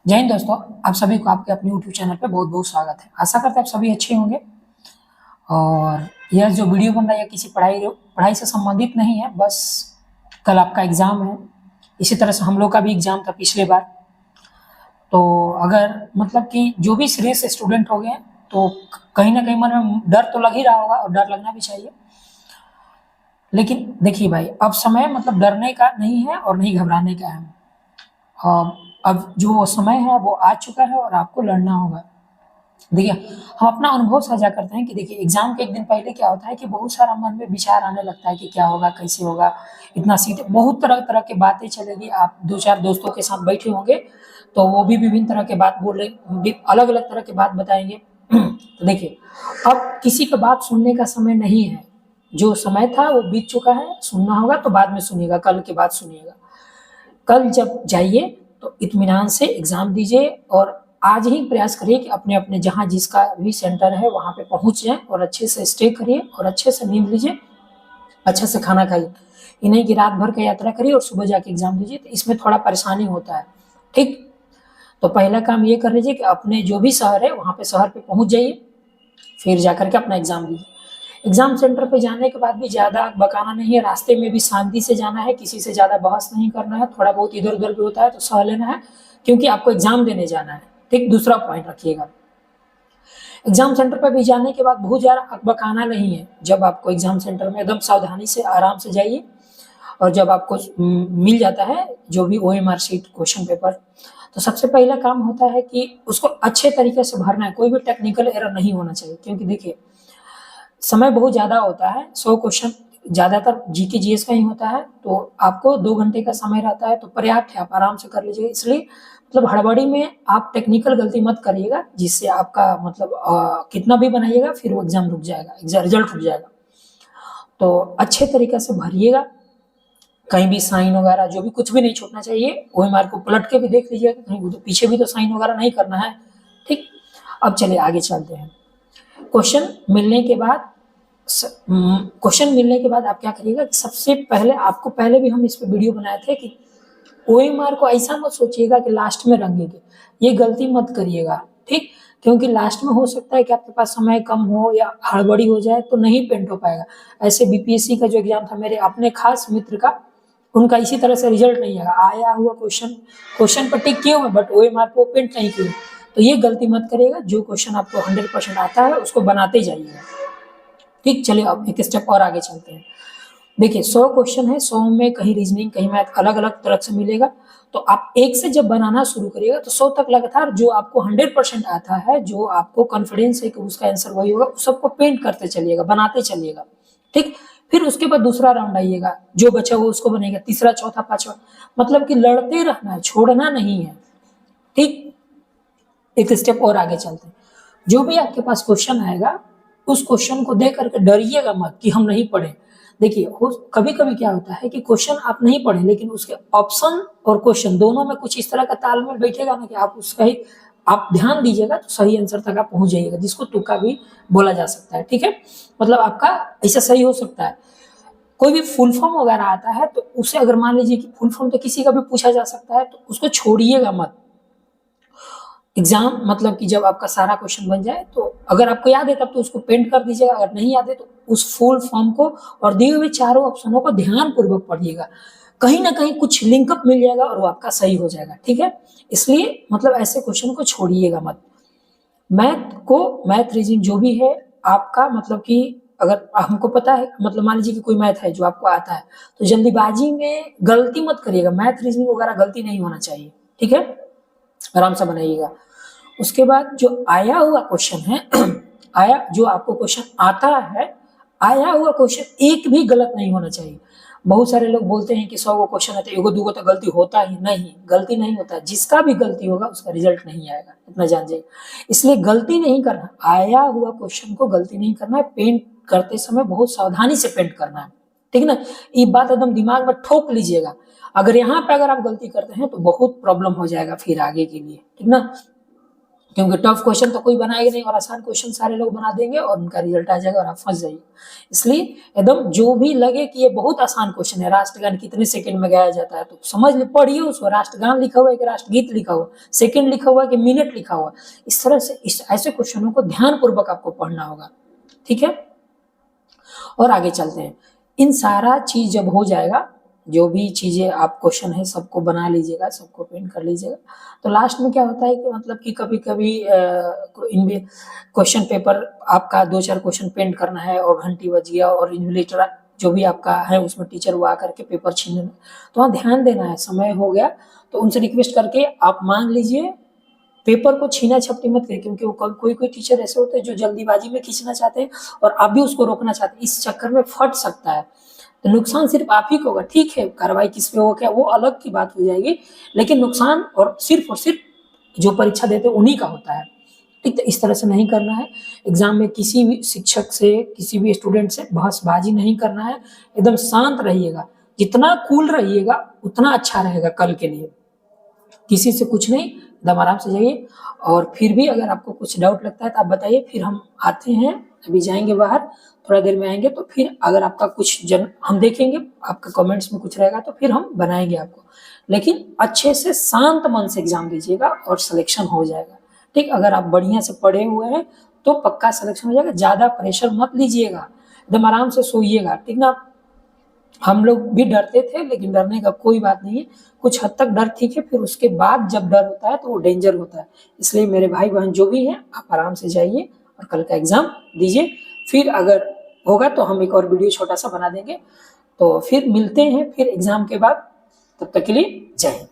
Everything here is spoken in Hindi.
जय हिंद दोस्तों। आप सभी को आपके अपने यूट्यूब चैनल पे बहुत बहुत स्वागत है। आशा करते हैं आप सभी अच्छे होंगे। और यह जो वीडियो बन रहा है किसी पढ़ाई पढ़ाई से संबंधित नहीं है। बस कल आपका एग्ज़ाम है, इसी तरह से हम लोग का भी एग्ज़ाम था पिछले बार। तो अगर मतलब कि जो भी सीरियस स्टूडेंट हो गए हैं तो कहीं ना कहीं मन में डर तो लग ही रहा होगा और डर लगना भी चाहिए। लेकिन देखिए भाई, अब समय मतलब डरने का नहीं है और नहीं घबराने का है। अब जो समय है वो आ चुका है और आपको लड़ना होगा। देखिए, हम अपना अनुभव साझा करते हैं कि देखिए एग्जाम के एक दिन पहले क्या होता है कि बहुत सारा मन में विचार आने लगता है कि क्या होगा, कैसे होगा, इतना सीट, बहुत तरह तरह की बातें चलेगी। आप दो चार दोस्तों के साथ बैठे होंगे तो वो भी विभिन्न तरह के बात बोल रहे, अलग अलग तरह की बात बताएंगे। तो देखिए, अब किसी का बात सुनने का समय नहीं है। जो समय था वो बीत चुका है। सुनना होगा तो बाद में सुनिएगा, कल के बाद सुनिएगा। कल जब जाइए तो इत्मीनान से एग्जाम दीजिए और आज ही प्रयास करिए कि अपने अपने जहाँ जिसका भी सेंटर है वहाँ पे पहुँच जाएं और अच्छे से स्टे करिए और अच्छे से नींद लीजिए, अच्छे से खाना खाइए। ये नहीं कि रात भर का यात्रा करिए और सुबह जाके एग्जाम दीजिए, तो इसमें थोड़ा परेशानी होता है। ठीक, तो पहला काम ये कर लीजिए कि अपने जो भी शहर है वहाँ पे शहर पे पहुँच जाइए, फिर जाकर के अपना एग्जाम दीजिए। एग्जाम सेंटर पे जाने के बाद भी ज़्यादा बकाना नहीं है, रास्ते में भी शांति से जाना है, किसी से ज़्यादा बहस नहीं करना है। थोड़ा बहुत इधर उधर भी होता है तो सह लेना है, क्योंकि आपको एग्जाम देने जाना है। ठीक, दूसरा पॉइंट रखिएगा, एग्जाम सेंटर पर भी जाने के बाद बहुत ज़्यादा अकबकाना नहीं है। जब आपको एग्जाम सेंटर में एकदम सावधानी से आराम से जाइए और जब आपको मिल जाता है जो भी OMR शीट क्वेश्चन पेपर, तो सबसे पहला काम होता है कि उसको अच्छे तरीके से भरना है। कोई भी टेक्निकल एरर नहीं होना चाहिए, क्योंकि देखिए समय बहुत ज़्यादा होता है। 100 क्वेश्चन ज़्यादातर जीके जीएस का ही होता है, तो आपको 2 घंटे का समय रहता है, तो पर्याप्त है, आप आराम से कर लीजिए। इसलिए मतलब हड़बड़ी में आप टेक्निकल गलती मत करिएगा, जिससे आपका मतलब कितना भी बनाइएगा फिर वो एग्जाम रुक जाएगा, रिजल्ट रुक जाएगा। तो अच्छे तरीके से भरिएगा, कहीं भी साइन वगैरह जो भी कुछ भी नहीं छूटना चाहिए। OMR को पलट के भी देख लीजिएगा, कहीं तो पीछे भी तो साइन वगैरह नहीं करना है। ठीक, अब चलिए आगे चलते हैं। क्वेश्चन मिलने के बाद आप क्या करिएगा, सबसे पहले आपको, पहले भी हम इस पे वीडियो बनाए थे कि OMR को ऐसा मत सोचिएगा कि लास्ट में रंगेंगे, ये गलती मत करिएगा। ठीक, क्योंकि लास्ट में हो सकता है कि आपके पास समय कम हो या हड़बड़ी हो जाए तो नहीं पेंट हो पाएगा। ऐसे BPSC का जो एग्जाम था मेरे अपने खास मित्र का, उनका इसी तरह से रिजल्ट नहीं आया हुआ क्वेश्चन पर टिक किए हुए बट OMR को पेंट नहीं किए। तो ये गलती मत करिएगा, जो क्वेश्चन आपको 100% आता है उसको बनाते जाइएगा। ठीक, चलिए अब एक स्टेप और आगे चलते हैं। देखिए 100 क्वेश्चन है, 100 में कहीं रीजनिंग कहीं मैथ अलग अलग तरह से मिलेगा। तो आप एक से जब बनाना शुरू करिएगा तो 100 तक लगातार जो आपको 100% आता है, जो आपको कॉन्फिडेंस है कि उसका आंसर वही होगा, उस सबको पेंट करते चलिएगा, बनाते चलिएगा। ठीक, फिर उसके बाद दूसरा राउंड आइएगा, जो बचा हुआ उसको बनेगा, तीसरा चौथा पांचवा, मतलब कि लड़ते रहना है, छोड़ना नहीं है। ठीक, एक स्टेप और आगे चलते हैं। जो भी आपके पास क्वेश्चन आएगा उस क्वेश्चन को देख करके डरिएगा मत कि हम नहीं पढ़े। देखिए कभी कभी क्या होता है कि क्वेश्चन आप नहीं पढ़े लेकिन उसके ऑप्शन और क्वेश्चन दोनों में कुछ इस तरह का तालमेल बैठेगा ना कि आप उसका ही आप ध्यान दीजिएगा तो सही आंसर तक आप पहुंच जाइएगा, जिसको तुक्का भी बोला जा सकता है। ठीक है, मतलब आपका ऐसा सही हो सकता है। कोई भी फुल फॉर्म वगैरह आता है तो उसे अगर मान लीजिए कि फुल फॉर्म तो किसी का भी पूछा जा सकता है, तो उसको छोड़िएगा मत। एग्जाम मतलब कि जब आपका सारा क्वेश्चन बन जाए तो अगर आपको याद है तब तो उसको पेंट कर दीजिएगा, अगर नहीं याद है तो उस फुल फॉर्म को और दिए हुए चारों ऑप्शनों को ध्यान पूर्वक पढ़िएगा। कहीं ना कहीं कुछ लिंकअप मिल जाएगा और वो आपका सही हो जाएगा। ठीक है, इसलिए मतलब ऐसे क्वेश्चन को छोड़िएगा मत। मैथ रीजनिंग जो भी है आपका, मतलब कि अगर हमको पता है, मतलब मान लीजिए कि कोई मैथ है जो आपको आता है, तो जल्दीबाजी में गलती मत करिएगा। मैथ रीजनिंग वगैरह गलती नहीं होना चाहिए। ठीक है, आराम से बनाइएगा। उसके बाद जो आया हुआ क्वेश्चन है आया जो आपको क्वेश्चन आता है, आया हुआ क्वेश्चन एक भी गलत नहीं होना चाहिए। बहुत सारे लोग बोलते हैं कि 100 गो क्वेश्चन आते हैं, एगो दूगो तो गलती होता ही नहीं। गलती नहीं होता, जिसका भी गलती होगा उसका रिजल्ट नहीं आएगा, इतना जान जाइए। इसलिए गलती नहीं करना, आया हुआ क्वेश्चन को गलती नहीं करना है। पेंट करते समय बहुत सावधानी से पेंट करना है। ठीक ना, ये बात एकदम दिमाग में ठोक लीजिएगा। अगर यहाँ पे अगर आप गलती करते हैं तो बहुत प्रॉब्लम हो जाएगा फिर आगे के लिए। ठीक ना, क्योंकि टफ क्वेश्चन तो कोई बनाएगा नहीं और आसान क्वेश्चन सारे लोग बना देंगे और उनका रिजल्ट आ जाएगा और आप फंस जाइए। इसलिए एकदम जो भी लगे कि ये बहुत आसान क्वेश्चन है, राष्ट्रगान कितने सेकंड में गाया जाता है, तो समझ ले, पढ़िए उसको, राष्ट्रगान लिखा हुआ है कि राष्ट्रगीत लिखा हुआ, सेकंड लिखा हुआ है कि मिनट लिखा हुआ, इस तरह से ऐसे क्वेश्चनों को ध्यानपूर्वक आपको पढ़ना होगा। ठीक है, और आगे चलते हैं। इन सारा चीज जब हो जाएगा, जो भी चीजें आप क्वेश्चन है सबको बना लीजिएगा, सबको पेंट कर लीजिएगा, तो लास्ट में क्या होता है कि मतलब कि कभी कभी इनमें क्वेश्चन पेपर आपका 2-4 क्वेश्चन पेंट करना है और घंटी बज गया और इन्विजिलेटर जो भी आपका है उसमें टीचर वो आकर के पेपर छीनने में, तो वहाँ ध्यान देना है, समय हो गया तो उनसे रिक्वेस्ट करके आप मान लीजिए, पेपर को छीना झपटी मत करिए, क्योंकि वो कोई कोई टीचर ऐसे होते हैं जो जल्दीबाजी में खींचना चाहते हैं और आप भी उसको रोकना चाहते हैं, इस चक्कर में फट सकता है, तो नुकसान सिर्फ आप ही को होगा। ठीक है, कार्रवाई किस पे हो क्या वो अलग की बात हो जाएगी, लेकिन नुकसान और सिर्फ जो परीक्षा देते हैं उन्हीं का होता है। ठीक, तो इस तरह से नहीं करना है। एग्जाम में किसी भी शिक्षक से, किसी भी स्टूडेंट से बहसबाजी नहीं करना है, एकदम शांत रहिएगा, जितना कूल रहिएगा उतना अच्छा रहेगा कल के लिए। किसी से कुछ नहीं, एकदम आराम से जाइए, और फिर भी अगर आपको कुछ डाउट लगता है तो आप बताइए, फिर हम आते हैं, अभी जाएंगे बाहर, थोड़ा देर में आएंगे, तो फिर अगर आपका कुछ हम देखेंगे, आपका कमेंट्स में कुछ रहेगा तो फिर हम बनाएंगे आपको, लेकिन अच्छे से शांत मन से एग्जाम दीजिएगा और सिलेक्शन हो जाएगा। ठीक, अगर आप बढ़िया से पढ़े हुए हैं तो पक्का सिलेक्शन हो जाएगा, ज्यादा प्रेशर मत लीजिएगा, एकदम आराम से सोइएगा। ठीक ना, हम लोग भी डरते थे, लेकिन डरने का कोई बात नहीं है, कुछ हद तक डर ठीक है, फिर उसके बाद जब डर होता है तो वो डेंजर होता है। इसलिए मेरे भाई बहन जो भी हैं, आप आराम से जाइए और कल का एग्जाम दीजिए, फिर अगर होगा तो हम एक और वीडियो छोटा सा बना देंगे, तो फिर मिलते हैं फिर एग्जाम के बाद, तब तक के लिए जय हिंद।